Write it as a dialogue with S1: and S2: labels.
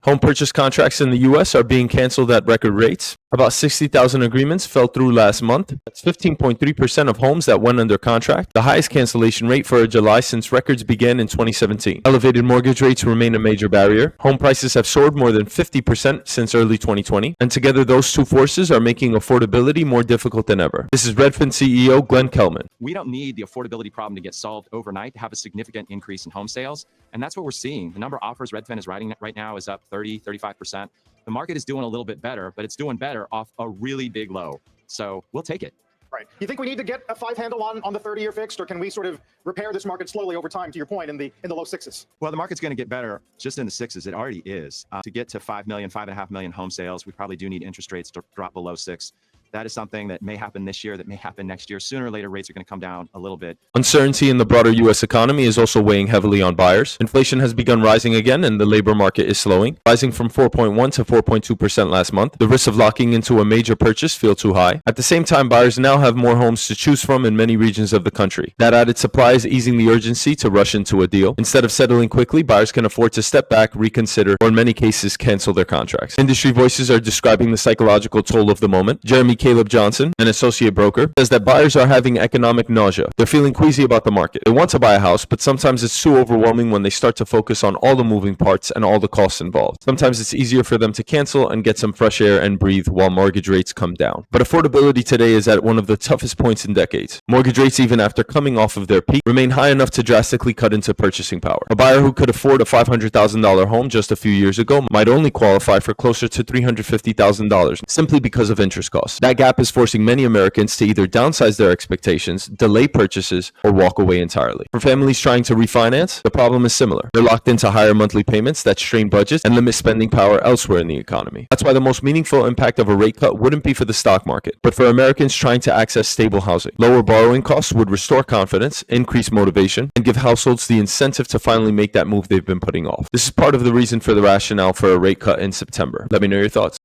S1: Home purchase contracts in the U.S. are being canceled at record rates. About 60,000 agreements fell through last month. That's 15.3% of homes that went under contract, the highest cancellation rate for July since records began in 2017. Elevated mortgage rates remain a major barrier. Home prices have soared more than 50% since early 2020, and together those two forces are making affordability more difficult than ever. This is Redfin CEO Glenn Kelman.
S2: We don't need the affordability problem to get solved overnight to have a significant increase in home sales, and that's what we're seeing. The number of offers Redfin is writing right now is up 35%. The market is doing a little bit better, but it's doing better off a really big low. So we'll take it.
S3: Right. You think we need to get a 5 handle on the 30-year fixed, or can we sort of repair this market slowly over time, to your point, in the low sixes?
S2: Well, the market's going to get better just in the sixes. It already is. To get to 5 million, 5.5 million home sales, we probably do need interest rates to drop below 6. That is something that may happen this year, that may happen next year. Sooner or later, rates are going to come down a little bit.
S1: Uncertainty in the broader U.S. economy is also weighing heavily on buyers. Inflation has begun rising again, and the labor market is slowing, rising from 4.1 to 4.2% last month. The risks of locking into a major purchase feel too high. At the same time, buyers now have more homes to choose from in many regions of the country. That added supply is easing the urgency to rush into a deal. Instead of settling quickly, buyers can afford to step back, reconsider, or in many cases, cancel their contracts. Industry voices are describing the psychological toll of the moment. Jeremy Caleb Johnson, an associate broker, says that buyers are having economic nausea. They're feeling queasy about the market. They want to buy a house, but sometimes it's too overwhelming when they start to focus on all the moving parts and all the costs involved. Sometimes it's easier for them to cancel and get some fresh air and breathe while mortgage rates come down. But affordability today is at one of the toughest points in decades. Mortgage rates, even after coming off of their peak, remain high enough to drastically cut into purchasing power. A buyer who could afford a $500,000 home just a few years ago might only qualify for closer to $350,000 simply because of interest costs. That gap is forcing many Americans to either downsize their expectations, delay purchases, or walk away entirely. For families trying to refinance, the problem is similar. They're locked into higher monthly payments that strain budgets and limit spending power elsewhere in the economy. That's why the most meaningful impact of a rate cut wouldn't be for the stock market, but for Americans trying to access stable housing. Lower borrowing costs would restore confidence, increase motivation, and give households the incentive to finally make that move they've been putting off. This is part of the reason for the rationale for a rate cut in September. Let me know your thoughts.